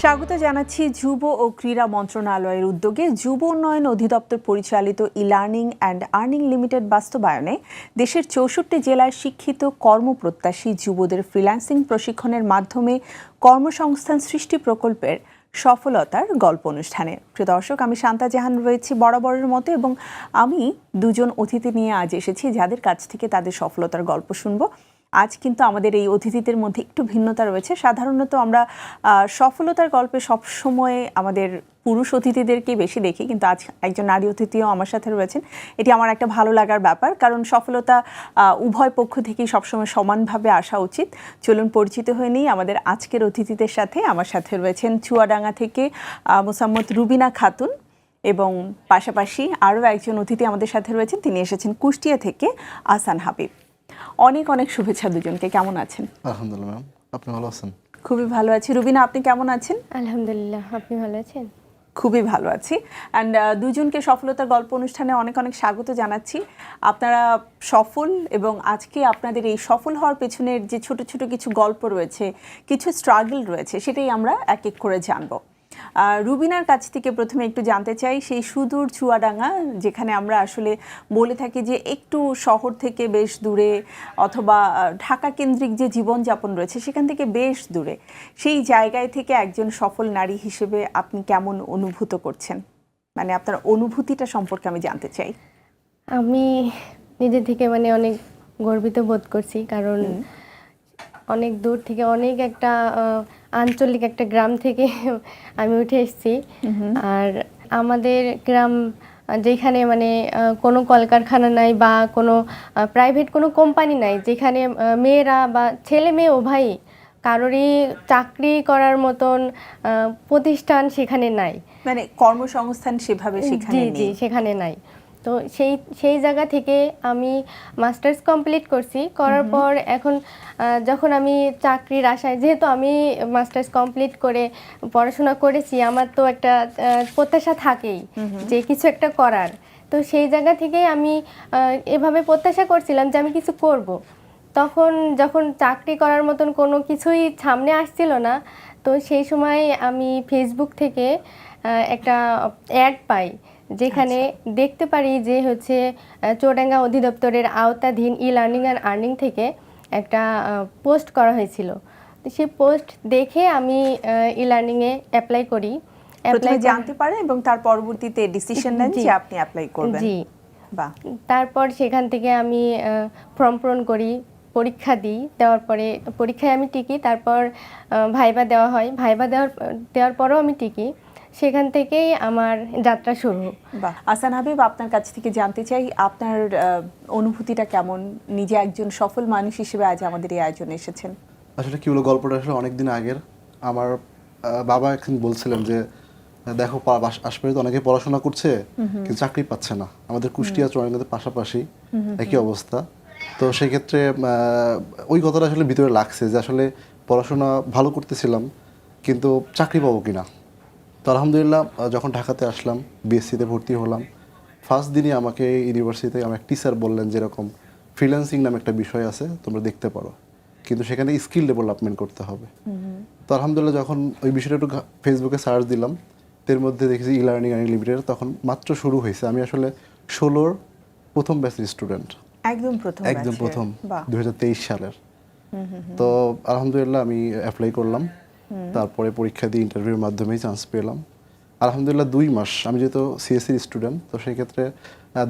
স্বাগত জানাচ্ছি যুব ও ক্রীড়া মন্ত্রণালয়ের উদ্যোগে যুব উন্নয়ন অধিদপ্তর পরিচালিত ই-লার্নিং অ্যান্ড আর্নিং লিমিটেড বাস্তবায়নে দেশের ৬৪ জেলার শিক্ষিত কর্মপ্রত্যাশী যুবদের ফ্রিল্যান্সিং প্রশিক্ষণের মাধ্যমে কর্মসংস্থান সৃষ্টি প্রকল্পের সফলতার গল্প অনুষ্ঠানে। প্রিয় দর্শক, আমি শান্তা জাহান রয়েছি বরাবরের মতো এবং আমি দুজন অতিথি নিয়ে আজ এসেছি যাদের কাছ থেকে তাদের সফলতার গল্প শুনবো। আজ কিন্তু আমাদের এই অতিথিদের মধ্যে একটু ভিন্নতা রয়েছে। সাধারণত আমরা সফলতার গল্পে সবসময় আমাদের পুরুষ অতিথিদেরকেই বেশি দেখি, কিন্তু আজ একজন নারী অতিথিও আমার সাথে রয়েছেন। এটি আমার একটা ভালো লাগার ব্যাপার, কারণ সফলতা উভয় পক্ষ থেকেই সবসময় সমানভাবে আসা উচিত। চলুন পরিচিত হয়ে নিই আমাদের আজকের অতিথিদের সাথে। আমার সাথে রয়েছেন চুয়াডাঙ্গা থেকে মোসাম্মত রুবিনা খাতুন, এবং পাশাপাশি আরও একজন অতিথি আমাদের সাথে রয়েছেন, তিনি এসেছেন কুষ্টিয়া থেকে আহসান হাবিব। অনেক অনেক শুভেচ্ছা দুজনকে। কেমন আছেন? আলহামদুলিল্লাহ ম্যাম, আপনি ভালো আছেন? খুবই ভালো আছি। রুবিনা, আপনি কেমন আছেন? আলহামদুলিল্লাহ, আপনি ভালো আছেন? খুবই ভালো আছি। অ্যান্ড দুজনকে সফলতার গল্প অনুষ্ঠানে অনেক অনেক স্বাগত জানাচ্ছি। আপনারা সফল, এবং আজকে আপনাদের এই সফল হওয়ার পেছনের যে ছোট ছোট কিছু গল্প রয়েছে, কিছু স্ট্রাগল রয়েছে, সেটাই আমরা এক এক করে জানবো। রুবিনার কাছ থেকে প্রথমে একটু জানতে চাই, সেই সুদূর চুয়াডাঙ্গা, যেখানে আমরা আসলে বলে থাকি যে একটু শহর থেকে বেশ দূরে, অথবা ঢাকা কেন্দ্রিক যে জীবনযাপন রয়েছে সেখান থেকে বেশ দূরে, সেই জায়গায় থেকে একজন সফল নারী হিসেবে আপনি কেমন অনুভূত করছেন? মানে আপনার অনুভূতিটা সম্পর্কে আমি জানতে চাই। আমি নিজে থেকে অনেক গর্বিত বোধ করছি, কারণ অনেক দূর থেকে, অনেক একটা আঞ্চলিক একটা গ্রাম থেকে আমি উঠে এসেছি। আর আমাদের গ্রাম যেখানে কোনো কলকারখানা নাই বা কোনো প্রাইভেট কোনো কোম্পানি নাই, যেখানে মেয়েরা বা ছেলে মেয়ে উভয়ই কারোরই চাকরি করার মতন প্রতিষ্ঠান সেখানে নাই, মানে কর্মসংস্থান সেভাবে সেখানে নেই। জি, সেখানে নাই। তো সেই জায়গা থেকে আমি মাস্টার্স কমপ্লিট করছি। করার পর এখন যখন আমি চাকরির আশায়, যেহেতু আমি মাস্টার্স কমপ্লিট করে পড়াশোনা করেছি, আমার তো একটা প্রত্যাশা থাকেই যে কিছু একটা করার। তো সেই জায়গা থেকেই আমি এভাবে প্রত্যাশা করছিলাম যে আমি কিছু করব। তখন যখন চাকরি করার মতন কোনো কিছুই সামনে আসছিল না, তো সেই সময় আমি ফেসবুক থেকে একটা অ্যাড পাই, যেখানে দেখতে পারি যে চুয়াডাঙ্গা অধিদপ্তরের আওতাধীন ই-লার্নিং অ্যান্ড আর্নিং থেকে একটা পোস্ট করা হয়েছিল। তো সেই পোস্ট দেখে আমি ই-লার্নিংয়ে অ্যাপ্লাই করি। প্রথমে জানতে পারেন এবং তার পরবর্তীতে ডিসিশন নেন যে আপনি অ্যাপ্লাই করবেন। জি, বাহ। তারপর সেখান থেকে আমি ফর্ম পূরণ করি, পরীক্ষা দিই। দেওয়ার পরে পরীক্ষায় আমি টিকি, তারপর ভাইবা দেওয়া হয়। ভাইবা দেওয়ার পরেও আমি টিকি। সেখান থেকেই আমার যাত্রা শুরু। বাহ। আহসান হাবিব, আপনার কাছ থেকে জানতে চাই আপনার অনুভূতিটা কেমন? নিজে একজন সফল মানুষ হিসেবে আজ আমাদের এই আয়োজনে এসেছেন। আসলে কি বলবো, গল্পটা আসলে অনেকদিন আগের। আমার বাবা একদিন বলছিলেন যে দেখো, আশপাশে তো অনেকে পড়াশোনা করছে কিন্তু চাকরি পাচ্ছে না। আমাদের কুষ্টিয়া চুয়াডাঙ্গাতে পাশাপাশি একই অবস্থা। তো সেই ক্ষেত্রে ওই কথাটা আসলে ভিতরে লাগছে যে আসলে পড়াশোনা ভালো করতেছিলাম কিন্তু চাকরি পাবো কিনা। তো আলহামদুলিল্লাহ যখন ঢাকাতে আসলাম, বিএসসিতে ভর্তি হলাম, ফার্স্ট দিনই আমাকে ইউনিভার্সিটিতে আমার টিচার বললেন যে এরকম ফ্রিল্যান্সিং নামে একটা বিষয় আছে, তোমরা দেখতে পারো, কিন্তু সেখানে স্কিল ডেভেলপমেন্ট করতে হবে। তো আলহামদুলিল্লাহ যখন ওই বিষয়টা একটু ফেসবুকে সার্চ দিলাম, এর মধ্যে দেখেছি ই-লার্নিং আর্নিং লিমিটেড তখন মাত্র শুরু হয়েছে। আমি আসলে 16 প্রথম ব্যাচের স্টুডেন্ট, একদম প্রথম 2023 সালের। তো আলহামদুলিল্লাহ আমি অ্যাপ্লাই করলাম, তারপরে পরীক্ষা দিয়ে ইন্টারভিউর মাধ্যমেই চান্স পেলাম। আলহামদুলিল্লাহ 2 মাস, আমি যেহেতু সিএসসি স্টুডেন্ট, তো সেই ক্ষেত্রে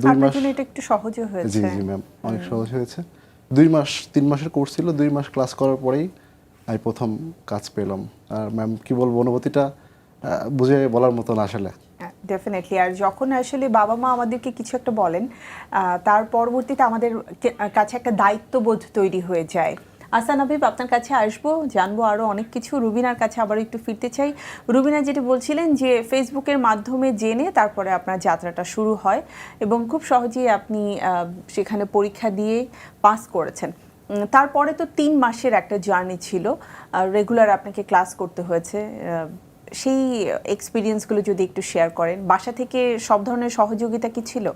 2 মাস এটা একটু সহজ হয়েছে। জি ম্যাম, অনেক সহজ হয়েছে। 3 মাসের কোর্স ছিল। 2 মাস ক্লাস করার পরেই আমি প্রথম কাজ পেলাম। আর ম্যাম কি বলবো, অনুভূতিটা বুঝে বলার মতো না আসলে। ডেফিনেটলি। আর যখন আসলে বাবা মা আমাদেরকে কিছু একটা বলেন, তার পরবর্তীতে আমাদের কাছে একটা দায়িত্ববোধ তৈরি হয়ে যায়। আহসান হাবিব, আপনার কাছে আসবো, জানবো আরও অনেক কিছু। রুবিনার কাছে আবার একটু ফিরতে চাই। রুবিনা যেটা বলছিলেন যে ফেসবুকের মাধ্যমে জেনে তারপরে আপনার যাত্রাটা শুরু হয় এবং খুব সহজেই আপনি সেখানে পরীক্ষা দিয়ে পাস করেছেন। তারপরে তো 3 মাসের একটা জার্নি ছিল, রেগুলার আপনাকে ক্লাস করতে হয়েছে। সেই এক্সপিরিয়েন্সগুলো যদি একটু শেয়ার করেন। বাসা থেকে সব ধরনের সহযোগিতা কি ছিল?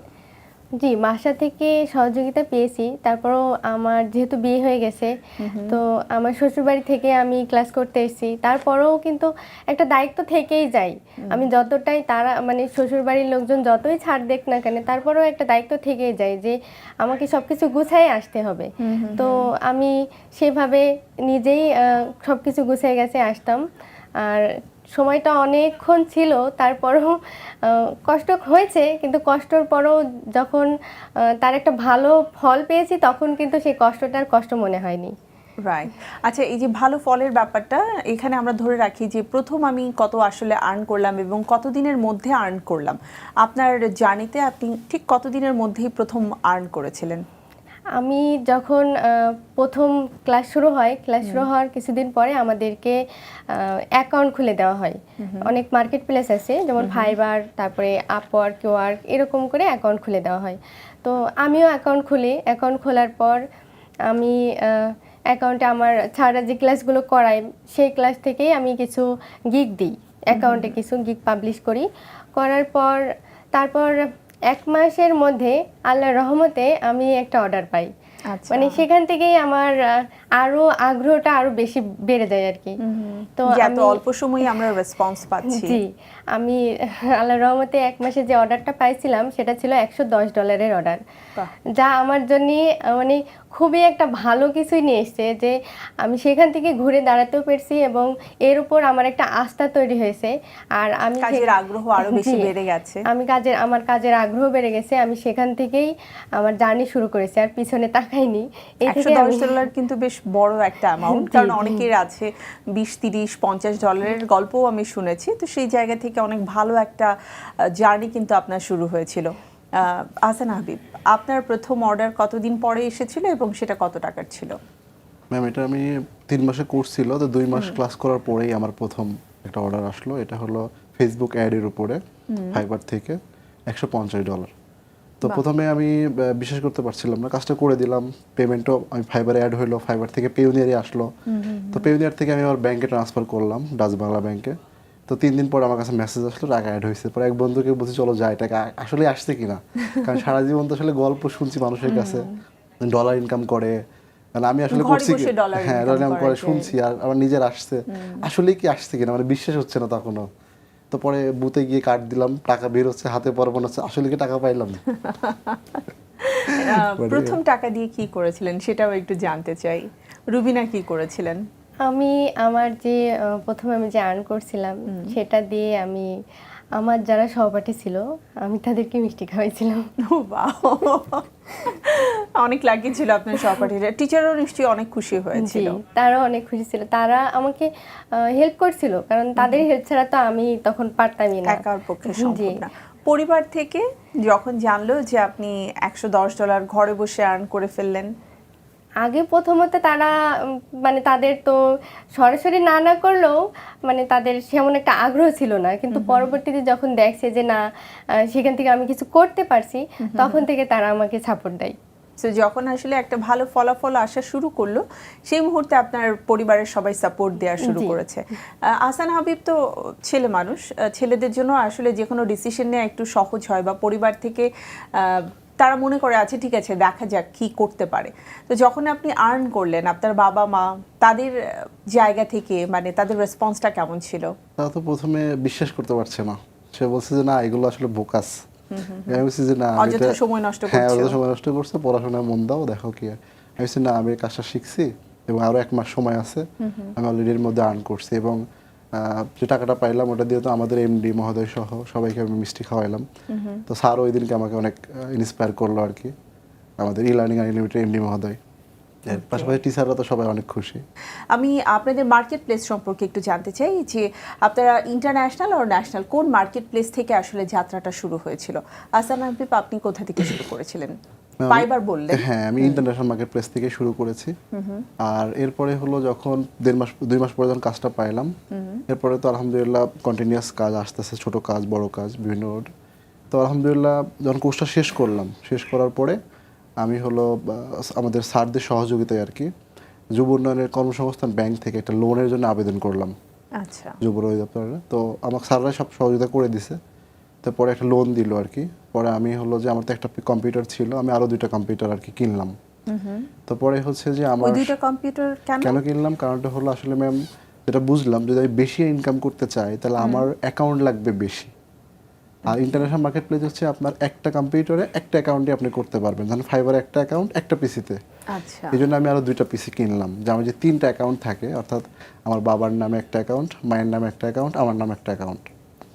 জি, বাসা থেকে সহযোগিতা পেয়েছি। তারপরেও আমার যেহেতু বিয়ে হয়ে গেছে, তো আমার শ্বশুরবাড়ি থেকে আমি ক্লাস করতে এসেছি। তারপরেও কিন্তু একটা দায়িত্ব থেকেই যায়। আমি যতটাই তারা মানে শ্বশুরবাড়ির লোকজন যতই ছাড় দেখ না কেন, তারপরেও একটা দায়িত্ব থেকেই যায় যে আমাকে সবকিছু গুছাই আসতে হবে। তো আমি সেভাবে নিজেই সবকিছু গুছিয়ে গেছে আসতাম। আর সময়টা অনেকক্ষণ ছিল, তারপরেও কষ্ট হয়েছে, কিন্তু কষ্টর পরেও যখন তার একটা ভালো ফল পেয়েছি তখন কিন্তু সেই কষ্টটার কষ্ট মনে হয়নি। রাইট। আচ্ছা, এই যে ভালো ফলের ব্যাপারটা এখানে আমরা ধরে রাখি যে প্রথম আমি কত আসলে আর্ন করলাম এবং কতদিনের মধ্যে আর্ন করলাম, আপনার জার্নিতে আপনি ঠিক কতদিনের মধ্যেই প্রথম আর্ন করেছিলেন? আমি যখন প্রথম ক্লাস শুরু হয়, ক্লাস শুরু হওয়ার কিছুদিন পরে আমাদেরকে অ্যাকাউন্ট খুলে দেওয়া হয়। অনেক মার্কেট প্লেস আছে, যেমন ফাইবার, তারপরে আপওয়ার্ক, কিওয়ার্ক, এরকম করে অ্যাকাউন্ট খুলে দেওয়া হয়। তো আমিও অ্যাকাউন্ট খুলি। অ্যাকাউন্ট খোলার পর আমি অ্যাকাউন্টে আমার ছাড়া যে ক্লাসগুলো করাই সেই ক্লাস থেকেই আমি কিছু গিগ দিই, অ্যাকাউন্টে কিছু গিগ পাবলিশ করি। করার পর তারপর 1 মাসের মধ্যে আল্লাহর রহমতে আমি একটা অর্ডার পাই। আচ্ছা। মানে সেখান থেকেই আমার আরো আগ্রহটা আরো বেশি বেড়ে যায় আর কি। তো যে এত আমি অল্প সময়ে আমরা রেসপন্স পাচ্ছি। জি, আমি আল্লাহর রহমতে 1 মাসে যে অর্ডারটা পাইছিলাম সেটা ছিল $110 অর্ডার, বাহ। যা আমার জন্য মানে খুবই একটা ভালো কিছুই নিয়ে এসছে যে আমি সেখান থেকে ঘুরে দাঁড়াতেও পেরেছি এবং এর উপর আমার একটা আস্থা তৈরি হয়েছে। আর আমি কাজের আগ্রহ আরো বেশি জি, বেড়ে গেছে। আমার কাজের আগ্রহ বেড়ে গেছে। আমি সেখান থেকেই আমার জার্নি শুরু করেছি, আর পিছনে তাকাইনি। এই থেকে $110 কিন্তু বেশ বড় একটা অ্যামাউন্ট, জি, কারণ জি। অনেকের আছে 20, 30, $50 গল্পও আমি শুনেছি। তো সেই জায়গা থেকে অনেক ভালো একটা জার্নি কিন্তু আপনার শুরু হয়েছিল। আহসান হাবিব, আপনার প্রথম অর্ডার কতদিন পরে এসেছিল এবং সেটা কত টাকার ছিল? ম্যাম, এটা আমি 3 মাসে কোর্স ছিল, তো 2 মাস ক্লাস করার পরেই আমার প্রথম একটা অর্ডার আসলো। এটা হলো ফেসবুক অ্যাডের উপরে ফাইবার থেকে $150। তো বাহ। প্রথমে আমি বিশ্বাস করতে পারছিলাম না, কাজটা করে দিলাম। পেমেন্টও আমি ফাইবারে অ্যাড হইলো, ফাইবার থেকে পেউনিয়ারে আসলো। তো পেউনিয়ার থেকে আমি আমার ব্যাংকে ট্রান্সফার করলাম, ডাচ বাংলা ব্যাংকে। তো 3 দিন পর আমার কাছে মেসেজ আসলো টাকা অ্যাড হয়েছে। পরে এক বন্ধুকে বলছি চলো যাই, টাকা আসলে আসছে কিনা। কারণ সারা জীবন তো আসলে গল্প শুনছি মানুষের কাছে, ডলার ইনকাম করে। মানে আমি আসলে ঘরে করছি বসে ডলার হ্যাঁ, ইনকাম ডলার করা করে যায়। শুনছি, আর আমার নিজের আসছে। আসলে কি আসছে কিনা মানে বিশ্বাস হচ্ছে না তখনও। তো পরে বুথে গিয়ে কার্ড দিলাম, টাকা বের হচ্ছে হাতে, পরে মনে হচ্ছে আসলে কি টাকা পাইলাম। প্রথম টাকা দিয়ে কি করেছিলেন সেটাও একটু জানতে চাই। রুবিনা কি করেছিলেন? আমি আমার যে প্রথমে আমি যে আর্ন করছিলাম সেটা দিয়ে আমি আমার যারা সহপাঠী ছিল আমি তাদেরকে মিষ্টি খাওয়াইছিলাম। ও বাহ, অনেক লাকি ছিল আপনার সহপাঠীরা। টিচারও নিশ্চয়ই অনেক খুশি জি, হয়েছিল। তারাও অনেক খুশি ছিল। তারা আমাকে হেল্প করছিল, কারণ তাদের হেল্প ছাড়া তো আমি তখন পারতামই না। একার পক্ষে জি। সম্ভব না। পরিবার থেকে যখন জানলো যে আপনি $110 ঘরে বসে আর্ন করে ফেললেন, আগে প্রথমত তারা মানে তাদের তো সরাসরি না না করলেও মানে তাদের সেমন একটা আগ্রহ ছিল না, কিন্তু পরবর্তীতে যখন দেখছে যে না সেখান থেকে আমি কিছু করতে পারছি, তখন থেকে তারা আমাকে সাপোর্ট দেয়। তো যখন আসলে একটা ভালো ফলাফল আসা শুরু করলো, সেই মুহূর্তে আপনার পরিবারের সবাই সাপোর্ট দেওয়া শুরু জি। করেছে। আহসান হাবিব তো ছেলে মানুষ, ছেলেদের জন্য আসলে যে কোনো ডিসিশন নেওয়া একটু সহজ হয়, বা পরিবার থেকে তারা মনে করে আছে ঠিক আছে দেখা যাক কি করতে পারে। তো যখন আপনি আর্ন করলেন, আপনার বাবা মা তাদের জায়গা থেকে মানে তাদের রেসপন্সটা কেমন ছিল? তারা তো প্রথমে বিশ্বাস করতে পারছে না। সে বলছে যে না এগুলো আসলে বোকাস। আমি বলছি যে না, আমি অযথা এটা সময় নষ্ট হ্যাঁ, করছো। অযথা সময় নষ্ট করছে, পড়াশোনায় মন দাও, দেখো কি হয়। আমি বলছি না, আমি এই কাজটা শিখছি এবং আরো 1 মাস সময় আছে। আমি অলরেডি এর মধ্যে আর্ন করছি এবং যে টাকাটা পাইলাম ওটা দিয়ে তো আমাদের এমডি মহোদয় সহ সবাইকে আমি মিষ্টি খাওয়াইলাম। তো স্যার ওই দিনকে আমাকে অনেক ইন্সপায়ার করলো আর কি, আমাদের লার্নিং আনলিমিটেড এমডি মহোদয়। এর পাশাপাশি টিচাররা তো সবাই অনেক খুশি। আমি আপনাদের মার্কেট প্লেস সম্পর্কে একটু জানতে চাই যে আপনারা ইন্টারন্যাশনাল আর ন্যাশনাল কোন মার্কেট প্লেস থেকে আসলে যাত্রাটা শুরু হয়েছিল? আহসান হাবিব, আপনি কোথা থেকে শুরু করেছিলেন? ফাইবার বললেন। হ্যাঁ, আমি ইন্টারন্যাশনাল মার্কেট প্লেস থেকে শুরু করেছি। আর এরপরে হলো যখন 2 মাস পরে যখন কাজটা পাইলাম, এরপরে তো আলহামদুলিল্লাহ কন্টিনিউয়াস কাজ আসতেছে, ছোট কাজ বড় কাজ বিভিন্ন। তো আলহামদুলিল্লাহ যখন কোর্সটা শেষ করলাম, শেষ করার পরে আমি হলো আমাদের স্যারদের সহযোগিতায় আর কি যুব উন্নয়নের কর্মসংস্থান ব্যাংক থেকে একটা লোনের জন্য আবেদন করলাম আচ্ছা। যুব অধিদপ্তরে। তো আমাকে স্যাররাই সব সহযোগিতা করে দিছে। তো পরে একটা লোন দিল আর কি। পরে আমি হলো যে আমার তো একটা কম্পিউটার ছিল, আমি আরো 2টা কম্পিউটার আর কি কিনলাম। তো পরে হচ্ছে যে ওই আমার 2টা কম্পিউটার কেন? কেন কিনলাম কারণটা হলো আসলে ম্যাম যেটা বুঝলাম, যদি আমি বেশি ইনকাম করতে চাই তাহলে আমার অ্যাকাউন্ট লাগবে বেশি। আর ইন্টারন্যাশনাল মার্কেট প্লেস হচ্ছে আপনার একটা কম্পিউটারে একটা অ্যাকাউন্টে আপনি করতে পারবেন, ধরেন ফাইবারে একটা অ্যাকাউন্ট একটা পিসিতে। আচ্ছা, এই জন্য আমি আরো 2টা পিসি কিনলাম, যে আমার যে 3টা অ্যাকাউন্ট থাকে, অর্থাৎ আমার বাবার নামে একটা অ্যাকাউন্ট, মায়ের নামে একটা অ্যাকাউন্ট, আমার নামে একটা অ্যাকাউন্ট।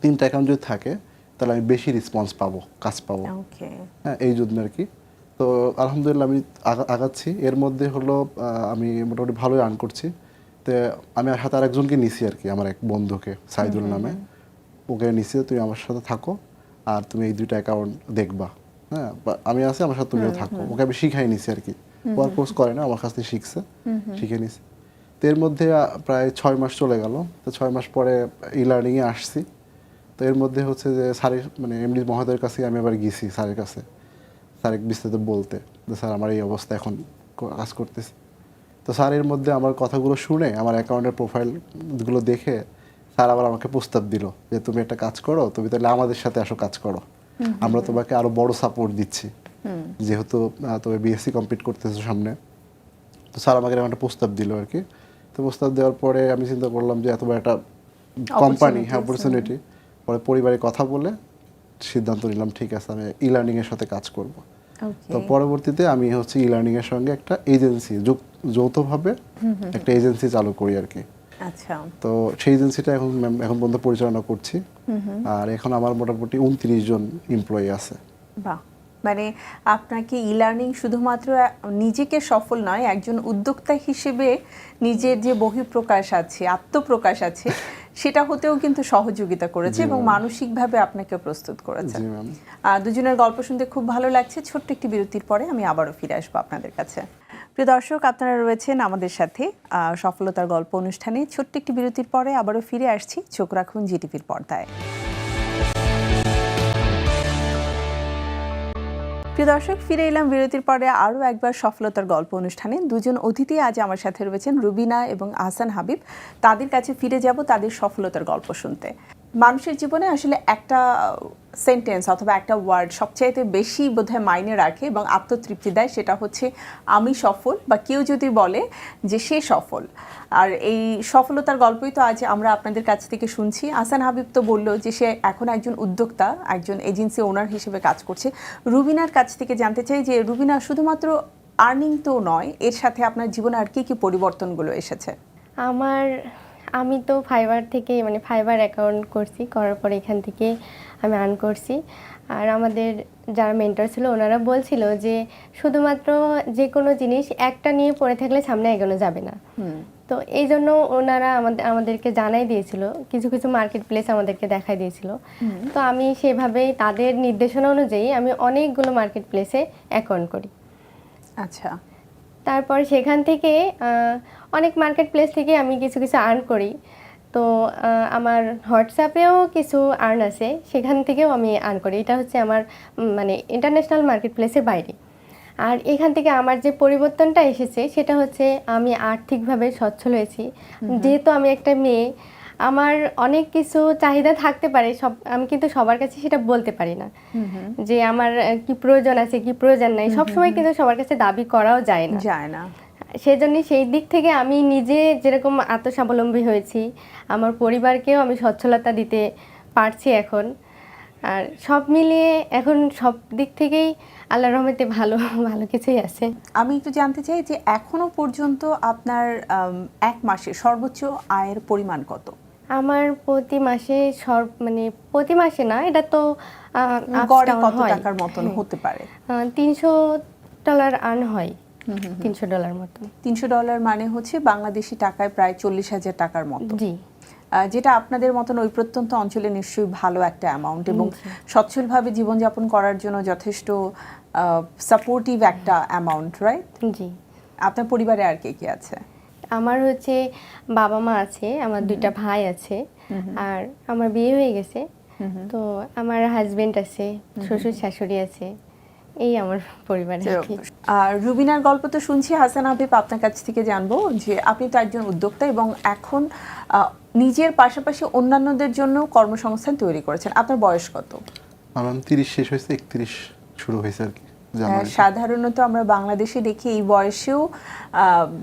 3টা অ্যাকাউন্ট যদি থাকে তাহলে আমি বেশি রেসপন্স পাবো, কাজ পাবো। ওকে। হ্যাঁ, এই জন্য আর কি। তো আলহামদুলিল্লাহ আমি আগাচ্ছি। এর মধ্যে হলো আমি মোটামুটি ভালোই আর্ন করছি। তো আমি সাথে আরেকজনকে নিছি আর কি, আমার এক বন্ধুকে সাইদুল নামে, ওকে নিছি, তুমি আমার সাথে থাকো আর তুমি এই 2টা অ্যাকাউন্ট দেখবা। হ্যাঁ, আমি আছি, আমার সাথে তুমিও থাকো। ওকে আমি শিখাই নিছি আর কি, ও আর কোর্স করে না, আমার কাছ থেকে শিখছে, শিখে নিছি। তো এর মধ্যে প্রায় 6 মাস চলে গেল। তো 6 মাস পরে ই লার্নিংয়ে আসছি। তো এর মধ্যে হচ্ছে যে স্যারের মানে এমডি মহোদয়ের কাছে আমি আবার গেছি স্যারের কাছে, স্যার বিস্তারিত বলতে যে স্যার আমার এই অবস্থা, এখন কাজ করতেছি। তো স্যার এর মধ্যে আমার কথাগুলো শুনে, আমার অ্যাকাউন্টের প্রোফাইলগুলো দেখে স্যার আবার আমাকে প্রস্তাব দিল যে তুমি একটা কাজ করো, তুমি তাহলে আমাদের সাথে আসো, কাজ করো, আমরা তোমাকে আরো বড় সাপোর্ট দিচ্ছি, যেহেতু তুমি বিএসসি কমপ্লিট করতেছো সামনে। তো স্যার আমাকে এরকম একটা প্রস্তাব দিল আর কি। তো প্রস্তাব দেওয়ার পরে আমি চিন্তা করলাম যে এত বড় একটা কোম্পানি, হ্যাঁ অপরচুনিটি, পরে পরিবারে কথা বলে সিদ্ধান্ত নিলাম ঠিক আছে আমি ই লার্নিং এর সাথে কাজ করব। তো পরবর্তীতে আমি হচ্ছে ই লার্নিং এর সঙ্গে একটা এজেন্সি যৌথভাবে একটা এজেন্সি চালু করি আর কি। আচ্ছা, তো সেই এজেন্সিটা এখন পর্যন্ত পরিচালনা করছি। আর এখন আমার মোটামুটি 29 জন এমপ্লয়ি আছে। বাহ, মানে আপনাকে ই লার্নিং শুধুমাত্র নিজেকে সফল নয়, একজন উদ্যোক্তা হিসেবে নিজের যে বহিঃপ্রকাশ আছে, আত্মপ্রকাশ আছে, সেটা হতেও কিন্তু সহযোগিতা করেছে এবং মানসিকভাবে আপনাকে প্রস্তুত করেছে। জি ম্যাম। দুজনের গল্প শুনতে খুব ভালো লাগছে। ছোট্ট একটি বিরতির পরে আমি আবারও ফিরে আসবো আপনাদের কাছে। প্রিয় দর্শক, আপনারা রয়েছেন আমাদের সাথে সফলতার গল্প অনুষ্ঠানে। ছোট্ট একটি বিরতির পরে আবারও ফিরে আসছি। চোখ রাখুন জিটিভির পর্দায়। প্রিয় দর্শক, ফিরে এলাম বিরতির পরে আরও একবার সফলতার গল্প অনুষ্ঠানে। দুজন অতিথি আজ আমার সাথে রয়েছেন, রুবিনা এবং আহসান হাবিব। তাদের কাছে ফিরে যাব তাদের সফলতার গল্প শুনতে। মানুষের জীবনে আসলে একটা সেন্টেন্স অথবা একটা ওয়ার্ড সবচাইতে বেশি বোধহয় মাইনে রাখে এবং আত্মতৃপ্তি দেয়, সেটা হচ্ছে আমি সফল, বা কেউ যদি বলে যে সে সফল। আর এই সফলতার গল্পই তো আজ আমরা আপনাদের কাছ থেকে শুনছি। আহসান হাবিব তো বললো যে সে এখন একজন উদ্যোক্তা, একজন এজেন্সি ওনার হিসেবে কাজ করছে। রুবিনার কাছ থেকে জানতে চাই যে রুবিনা, শুধুমাত্র আর্নিং তো নয়, এর সাথে আপনার জীবনে আর কি কি পরিবর্তনগুলো এসেছে? আমি তো ফাইবার থেকে মানে ফাইবার অ্যাকাউন্ট করছি, করার পরে এখান থেকে আমি আর্ন করছি। আর আমাদের যারা মেন্টর ছিল ওনারা বলছিল যে শুধুমাত্র যে কোনো জিনিস একটা নিয়ে পড়ে থাকলে সামনে এগোনো যাবে না। তো এই জন্য ওনারা আমাদেরকে জানাই দিয়েছিল, কিছু কিছু মার্কেট প্লেস আমাদেরকে দেখাই দিয়েছিল। তো আমি সেভাবেই তাদের নির্দেশনা অনুযায়ী আমি অনেকগুলো মার্কেট প্লেসে অ্যাকাউন্ট করি। আচ্ছা, তারপর সেখান থেকে অনেক মার্কেট প্লেস থেকে আমি কিছু কিছু আর্ন করি। তো আমার হোয়াটসঅ্যাপেও কিছু আর্ন আছে, সেখান থেকেও আমি আর্ন করি। এটা হচ্ছে আমার মানে ইন্টারন্যাশনাল মার্কেট প্লেসের বাইরে। আর এখান থেকে আমার যে পরিবর্তনটা এসেছে সেটা হচ্ছে আমি আর্থিকভাবে সচ্ছল হয়েছি। যেহেতু আমি একটা মেয়ে, আমার অনেক কিছু চাহিদা থাকতে পারে, আমি কিন্তু সবার কাছে সেটা বলতে পারি না যে আমার কি প্রয়োজন আছে কি প্রয়োজন নাই। সবসময় কিন্তু সবার কাছে দাবি করাও যায় না। সেজন্য সেই দিক থেকে আমি নিজে যেরকম আত্মস্বাবলম্বী হয়েছি, আমার পরিবারকেও আমি সচ্ছলতা দিতে পারছি এখন। আর সব মিলিয়ে এখন সব দিক থেকেই আল্লাহর রহমতে ভালো ভালো কিছুই আছে। আমি একটু জানতে চাই যে এখনো পর্যন্ত আপনার এক মাসে সর্বোচ্চ আয়ের পরিমাণ কত? আমার প্রতি মাসে মানে প্রতি মাসে না, এটা তো গড়ে কত টাকার মতন হতে পারে? $300 আর্ন হয়। $300 মতো। $300 মানে হচ্ছে বাংলাদেশি টাকায় প্রায় 40,000 টাকার মতো। জি, যেটা আপনাদের মতন ওই প্রত্যন্ত অঞ্চলে নিশ্চয়ই ভালো একটা অ্যামাউন্ট এবং সচ্ছলভাবে জীবনযাপন করার জন্য যথেষ্ট সাপোর্টিভ একটা অ্যামাউন্ট, রাইট? জি। আপনার পরিবারে আর কে কে আছে? আমার হচ্ছে বাবা মা আছে, আমার 2টা ভাই আছে, আর আমার বিয়ে হয়ে গেছে। তো আমার হাজবেন্ড আছে, শ্বশুর শাশুড়ি আছে, এই আমার পরিবার আর কি। আর রুবিনার গল্প তো শুনছি, হাসান হাবিব আপনার কাছ থেকে জানবো যে আপনি তো একজন উদ্যোক্তা এবং এখন নিজের পাশাপাশি অন্যান্যদের জন্য কর্মসংস্থান তৈরি করেছেন। আপনার বয়স কত? আমার 30 শেষ হয়েছে, 31 শুরু হয়েছে আর কি জানুয়ারিতে। সাধারণত আমরা বাংলাদেশে দেখি এই বয়সেও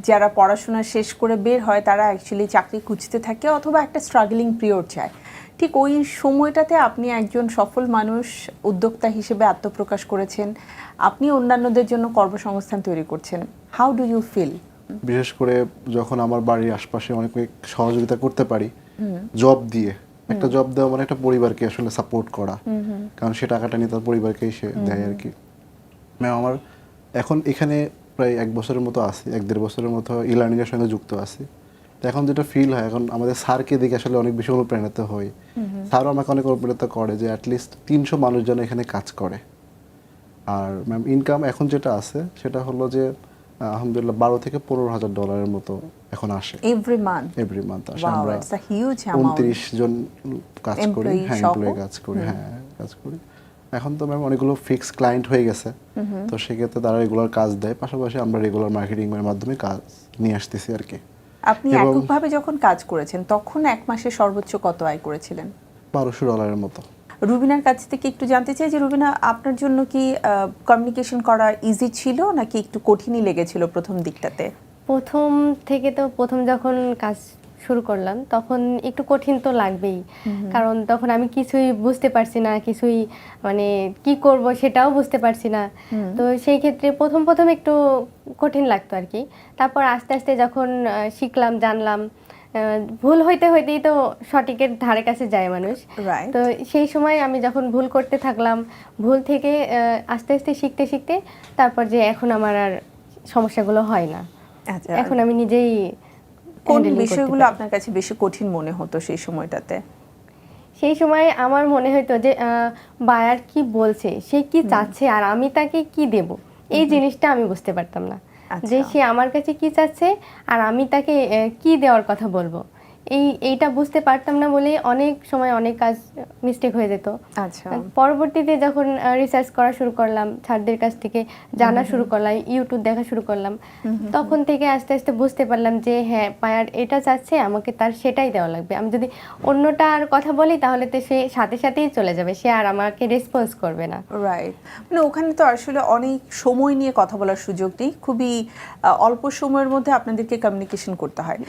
যারা পড়াশোনা শেষ করে বের হয় তারা অ্যাকচুয়ালি চাকরি খুঁজতে থাকে অথবা একটা স্ট্রাগলিং পিরিয়ড চায়। ঠিক ওই সময়টাতে আপনি একজন সফল মানুষ, উদ্যোক্তা হিসেবে আত্মপ্রকাশ করেছেন, আপনি অন্যান্যদের জন্য কর্মসংস্থান তৈরি করছেন। How do you feel? বিশেষ করে যখন আমার বাড়ির আশপাশে অনেক সহযোগিতা করতে পারি জব দিয়ে, একটা জব দেওয়া মানে একটা পরিবারকে আসলে সাপোর্ট করা, কারণ সে টাকাটা নিয়ে তার পরিবারকেই সে দেয় আর কি। ম্যাম আমার এখন এখানে প্রায় 1 বছরের মতো আছি, 1-1.5 বছরের মতো ই-লার্নিং এর সঙ্গে যুক্ত আছি। তো এখন যেটা ফিল হয়, এখন আমাদের স্যারকে দেখে আসলে অনেক বেশি অনুপ্রাণিত হই। স্যারও আমাকে অনেক অনুপ্রাণিত করে যে অ্যাটলিস্ট 300 মানুষ যেন এখানে কাজ করে। আর ম্যাম ইনকাম এখন যেটা আছে সেটা হলো যে আলহামদুলিল্লাহ $12,000-15,000 মতো এখন আসে এভরি মান্থ। এভরি মান্থ আসে। ওয়াও, আমরা ইটস আ হিউজ অ্যামাউন্ট। 29 জন কাজ করি, Employee হ্যাঁ সহ? এমপ্লয়ি কাজ করি, হ্যাঁ কাজ করি। এখন তো ম্যাম অনেকগুলো ফিক্স ক্লায়েন্ট হয়ে গেছে, তো সেক্ষেত্রে তারা রেগুলার কাজ দেয়, পাশাপাশি আমরা রেগুলার মার্কেটিং এর মাধ্যমে কাজ নিয়ে আসতেছি আর কি। আপনি এবং এককভাবে যখন কাজ করেছেন তখন এক মাসে সর্বোচ্চ কত আয় করেছিলেন? $1200 মতো। রুবিনার কাছ থেকে একটু জানতে চাই যে রুবিনা, আপনার জন্য কি কমিউনিকেশন করা ইজি ছিল নাকি একটু কঠিনই লেগেছিল প্রথম দিকটাতে? প্রথম যখন কাজ শুরু করলাম তখন একটু কঠিন তো লাগবেই, কারণ তখন আমি কিছুই বুঝতে পারছি না, কিছুই মানে কি করব সেটাও বুঝতে পারছি না। তো সেই ক্ষেত্রে প্রথম একটু কঠিন লাগতো আর কি। তারপর আস্তে আস্তে যখন শিখলাম, জানলাম, ভুল হইতেই তো সঠিকের ধারে কাছে যায় মানুষ। Right. তো সেই সময় আমি যখন ভুল করতে থাকলাম, ভুল থেকে আস্তে আস্তে শিখতে তারপর যে এখন আমার আর সমস্যাগুলো হয় না। আচ্ছা, এখন আমি নিজেই কোন handling করতে বিষয়গুলো পারি। আপনার কাছে বেশি কঠিন মনে হতো সেই সময়টাতে? সেই সময় আমার মনে হতো যে বায়ার কি বলছে, সে কি চাচ্ছে আর আমি তাকে কি দেব, এই জিনিসটা আমি বুঝতে পারতাম না। আচ্ছা। যে সে আমার কাছে কি চাচ্ছে আর আমি তাকে কি দেওয়ার কথা বলবো, এইটা বুঝতে পারতাম না বলে অনেক সময় অনেক কাজ মিস্টেক হয়ে যেত। আচ্ছা। পরবর্তীতে যখন রিসার্চ করা শুরু করলাম, স্যারদের কাছ থেকে জানা শুরু করলাম, ইউটিউব দেখা শুরু করলাম, তখন থেকে আস্তে আস্তে বুঝতে পারলাম যে হ্যাঁ, বায়ার এটা চাচ্ছে, আমাকে তার সেটাই দেওয়া লাগবে। আমি যদি অন্যটার কথা বলি তাহলে তো সে সাথে সাথেই চলে যাবে, সে আর আমাকে রেসপন্স করবে না। রাইট, মানে ওখানে তো আসলে অনেক সময় নিয়ে কথা বলার সুযোগ নেই, খুবই অল্প সময়ের মধ্যে আপনাদেরকে কমিউনিকেশন করতে হয়।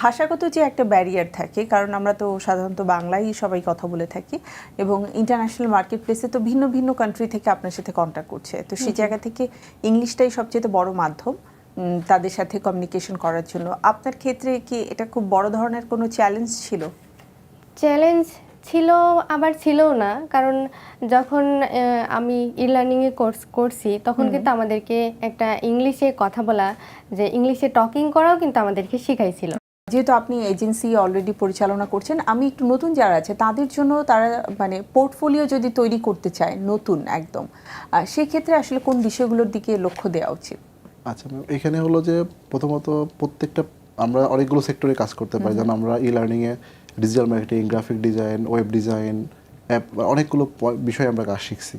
ভাষাগত যে একটা ব্যারিয়ার থাকে, কারণ আমরা তো সাধারণত বাংলায় সবাই কথা বলে থাকি এবং ইন্টারন্যাশনাল মার্কেট প্লেসে তো ভিন্ন ভিন্ন কান্ট্রি থেকে আপনার সাথে কন্ট্যাক্ট করছে, তো সেই জায়গা থেকে ইংলিশটাই সবচেয়ে বড় মাধ্যম তাদের সাথে কমিউনিকেশন করার জন্য। আপনার ক্ষেত্রে কি এটা খুব বড় ধরনের কোনো চ্যালেঞ্জ ছিল? চ্যালেঞ্জ ছিল, আবার ছিলও না, কারণ যখন আমি ই-লার্নিংয়ে কোর্স করছি তখন কিন্তু আমাদেরকে একটা ইংলিশে কথা বলা, যে ইংলিশে টকিং করাও কিন্তু আমাদেরকে শিখাইছিল। যেহেতু আপনি এজেন্সি অলরেডি পরিচালনা করছেন, আমি একটু নতুন যারা আছে তাদের জন্য, তারা মানে পোর্টফোলিও যদি তৈরি করতে চায় নতুন একদম, সেক্ষেত্রে আসলে কোন বিষয়গুলোর দিকে লক্ষ্য দেওয়া উচিত? আচ্ছা ম্যাম, এখানে হলো যে প্রথমত প্রত্যেকটা আমরা অনেকগুলো সেক্টরে কাজ করতে পারি, যেমন আমরা ই-লার্নিংয়ে digital marketing, graphic design, web design, app, অনেকগুলো বিষয় আমরা কাজ শিখছি।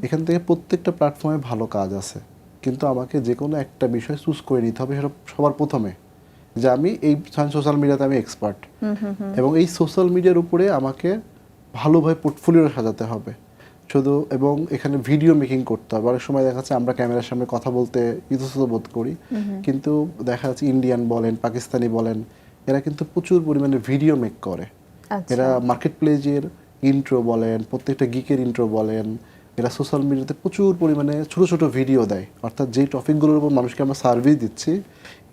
এখান থেকে প্রত্যেকটা প্ল্যাটফর্মে ভালো কাজ আছে, কিন্তু আমাকে যে কোনো একটা বিষয় চুজ করে নিতে হবে সেটা সবার প্রথমে, যে আমি এই সোশ্যাল মিডিয়াতে আমি এক্সপার্ট, এবং এই সোশ্যাল মিডিয়ার উপরে আমাকে ভালোভাবে পোর্টফোলিও সাজাতে হবে শুধু, এবং এখানে ভিডিও মেকিং করতে হবে। অনেক সময় দেখা যাচ্ছে আমরা ক্যামেরার সামনে কথা বলতে ইতস্তত বোধ করি, কিন্তু দেখা যাচ্ছে ইন্ডিয়ান বলেন, পাকিস্তানি বলেন, এরা কিন্তু প্রচুর পরিমাণে ভিডিও মেক করে। এরা মার্কেট প্লেসের ইন্ট্রো বলেন, প্রত্যেকটা গিকের ইন্ট্রো বলেন, এরা সোশ্যাল মিডিয়াতে প্রচুর পরিমাণে ছোট ছোট ভিডিও দেয়, অর্থাৎ যেই টপিকগুলোর উপর মানুষকে আমরা সার্ভিস দিচ্ছি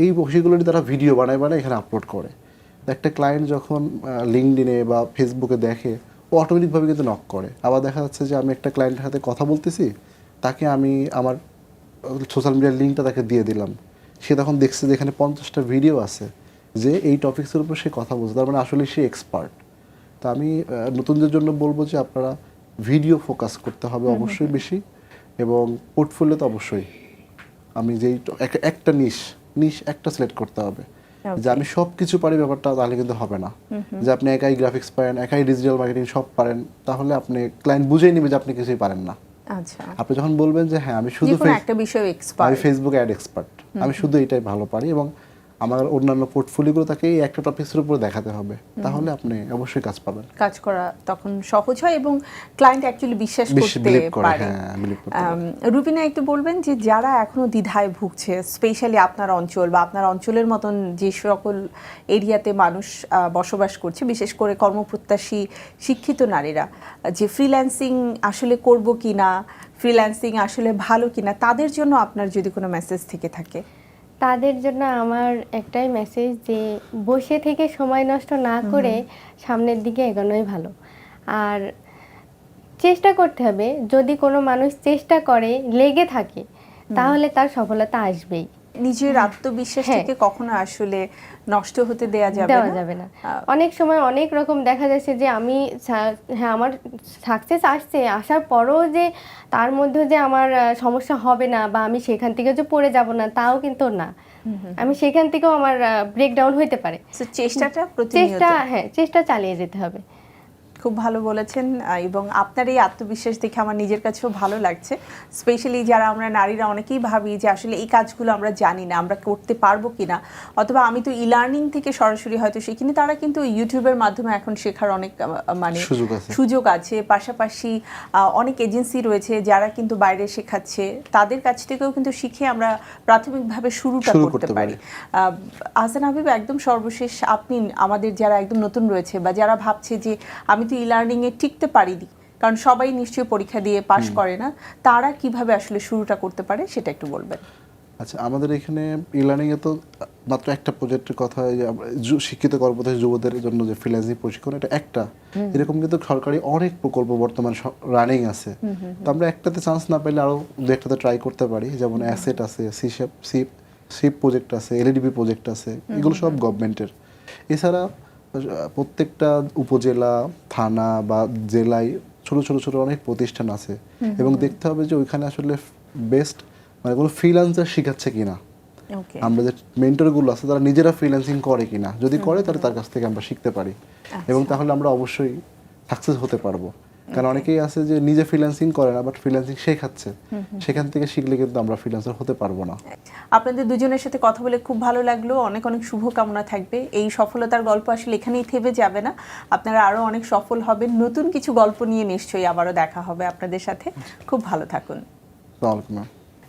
এই বিষয়গুলোরই তারা ভিডিও বানায় এখানে আপলোড করে। একটা ক্লায়েন্ট যখন লিঙ্কডইনে বা ফেসবুকে দেখে, ও অটোমেটিকভাবে কিন্তু নক করে। আবার দেখা যাচ্ছে যে আমি একটা ক্লায়েন্টের সাথে কথা বলতেছি, তাকে আমি আমার সোশ্যাল মিডিয়ার লিঙ্কটা তাকে দিয়ে দিলাম, সে তখন দেখছে যে এখানে 50টা ভিডিও আছে যে এই টপিক্সের উপর সে কথা বলছে, তার মানে আসলে সে এক্সপার্ট। তো আমি নতুনদের জন্য বলবো যে আপনারা ভিডিও ফোকাস করতে হবে অবশ্যই বেশি, এবং পোর্টফোলিও তো অবশ্যই আমি যেই একটা নিশ একটা সিলেক্ট করতে হবে, যে আমি সব কিছু পারি ব্যাপারটা তাহলে কিন্তু হবে না। যে আপনি একাই গ্রাফিক্স পারেন, একাই ডিজিটাল মার্কেটিং সব পারেন, তাহলে আপনি ক্লায়েন্ট বুঝেই নেবে যে আপনি কিছুই পারেন না। আচ্ছা, আপনি যখন বলবেন যে হ্যাঁ আমি শুধু যে কোনো একটা বিষয়ে এক্সপার্ট, আমি ফেসবুক অ্যাড এক্সপার্ট, আমি শুধু এটাই ভালো পারি এবং আমার অন্যান্য পোর্টফোলিওগুলো তাকে এই একটা টপিকের উপর দেখাতে হবে, তাহলে আপনি অবশ্যই কাজ পাবেন। কাজ করা তখন সহজ হয় এবং ক্লায়েন্ট অ্যাকচুয়ালি বিশ্বাস করতে বিলিভ করে, পারে। হ্যাঁ বিলিভ করতে পারে। রুবিনা, একটু বলবেন যে যারা এখনো দ্বিধায় ভুগছে, স্পেশালি আপনার অঞ্চল বা আপনার অঞ্চলের মতন যে সকল এরিয়াতে মানুষ বসবাস করছে, বিশেষ করে কর্মপ্রত্যাশী শিক্ষিত নারীরা, যে ফ্রিল্যান্সিং আসলে করব কিনা, ফ্রিল্যান্সিং আসলে ভালো কিনা, তাদের জন্য আপনার যদি কোনো মেসেজ থেকে থাকে। তাদের জন্য আমার একটাই মেসেজ যে বসে থেকে সময় নষ্ট না করে সামনের দিকে এগোনোই ভালো। আর চেষ্টা করতে হবে, যদি কোনো মানুষ চেষ্টা করে, লেগে থাকে, তাহলে তার সফলতা আসবেই। নিজের আত্মবিশ্বাসটাকে কখনো আসলে নষ্ট হতে দেয়া যাবে না। অনেক সময় অনেক রকম দেখা যাচ্ছে যে আমি হ্যাঁ আমার সাকসেস আসছে, আসার পরও যে তার মধ্যে যে আমার সমস্যা হবে না বা আমি সেখান থেকে যে পড়ে যাব না, তাও কিন্তু না। আমি সেখান থেকেও আমার ব্রেকডাউন হইতে পারে। চেষ্টা চালিয়ে যেতে হবে। খুব ভালো বলেছেন, এবং আপনার এই আত্মবিশ্বাস দেখে আমার নিজের কাছেও ভালো লাগছে। স্পেশালি যারা আমরা নারীরা অনেকেই ভাবি যে আসলে এই কাজগুলো আমরা জানি না, আমরা করতে পারবো কিনা, অথবা আমি তো লার্নিং থেকে সরাসরি হয়তো শিখিনি, তারা কিন্তু ইউটিউবের মাধ্যমে এখন শেখার অনেক মানে সুযোগ আছে। পাশাপাশি অনেক এজেন্সি রয়েছে যারা কিন্তু বাইরে শেখাচ্ছে, তাদের কাছ থেকেও কিন্তু শিখে আমরা প্রাথমিকভাবে শুরুটা করতে পারি। আহসান হাবিব, একদম সর্বশেষ আপনি আমাদের যারা একদম নতুন রয়েছে বা যারা ভাবছে যে আমি তো লার্নিং এ টিকতে পারিনি, কারণ সবাই নিশ্চয়ই পরীক্ষা দিয়ে পাশ করে না, তারা কিভাবে আসলে শুরুটা করতে পারে সেটা একটু বলবেন। আচ্ছা, আমাদের এখানে লার্নিং এ তো মাত্র একটা প্রজেক্টের কথা, যে শিক্ষিত কর্মপ্রত্যাশী যুবদের জন্য যে ফ্রিল্যান্সিং প্রশিক্ষণ, এটা একটা। এরকম কিন্তু সরকারি অনেক প্রকল্প বর্তমান রানিং আছে। তো আমরা একটাতে চান্স না পেলে আরো দু একটাতে ট্রাই করতে পারি, যেমন অ্যাসেট আছে, সিপ প্রজেক্ট আছে, এলইডিবি প্রজেক্ট আছে, এগুলো সব গভর্নমেন্টের। এছাড়া প্রত্যেকটা উপজেলা, থানা বা জেলায় ছোট ছোট ছোট অনেক প্রতিষ্ঠান আছে, এবং দেখতে হবে যে ওইখানে আসলে বেস্ট মানে কোনো ফ্রিল্যান্সার শিখাচ্ছে কিনা। আমরা যে মেন্টরগুলো আছে তারা নিজেরা ফ্রিল্যান্সিং করে কিনা, যদি করে তাহলে তার কাছ থেকে আমরা শিখতে পারি, এবং তাহলে আমরা অবশ্যই সাকসেস হতে পারবো। কারণ অনেকেই আছে যে নিজে ফ্রিল্যান্সিং করে না, বাট ফ্রিল্যান্সিং শেখাচ্ছে, সেখান থেকে শিখলে কিন্তু আমরা ফ্রিল্যান্সার হতে পারবো না। আপনাদের দুজনের সাথে কথা বলে খুব ভালো লাগলো, অনেক অনেক শুভকামনা থাকবে। এই সফলতার গল্প আসলে এখানেই থেমে যাবে না, আপনারা আরো অনেক সফল হবেন, নতুন কিছু গল্প নিয়ে নিশ্চয়ই আবারও দেখা হবে আপনাদের সাথে। খুব ভালো থাকুন।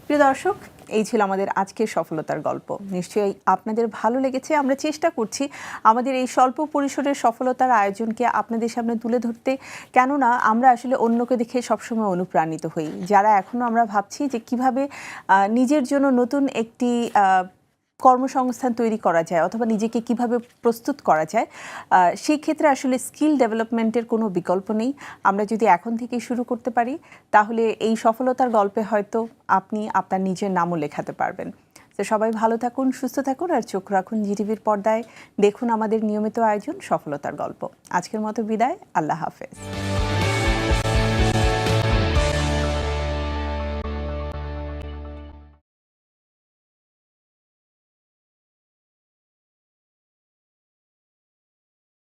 প্রিয় দর্শক, এই ছিল আমাদের আজকের সফলতার গল্প। নিশ্চয়ই আপনাদের ভালো লেগেছে। আমরা চেষ্টা করছি আমাদের এই স্বল্প পরিসরের সফলতার আয়োজনকে আপনাদের সামনে তুলে ধরতে, কেননা আমরা আসলে অন্যকে দেখে সবসময় অনুপ্রাণিত হই। যারা এখনও আমরা ভাবছি যে কিভাবে নিজের জন্য নতুন একটি কর্মসংস্থান তৈরি করা যায় অথবা নিজেকে কিভাবে প্রস্তুত করা যায়, সেই ক্ষেত্রে আসলে স্কিল ডেভেলপমেন্টের কোনো বিকল্প নেই। আমরা যদি এখন থেকে শুরু করতে পারি, তাহলে এই সফলতার গল্পে হয়তো আপনি আপনার নিজের নামও লেখাতে পারবেন। তো সবাই ভালো থাকুন, সুস্থ থাকুন, আর চোখ রাখুন জিটিভির পর্দায়। দেখুন আমাদের নিয়মিত আয়োজন সফলতার গল্প। আজকের মতো বিদায়, আল্লাহ হাফেজ।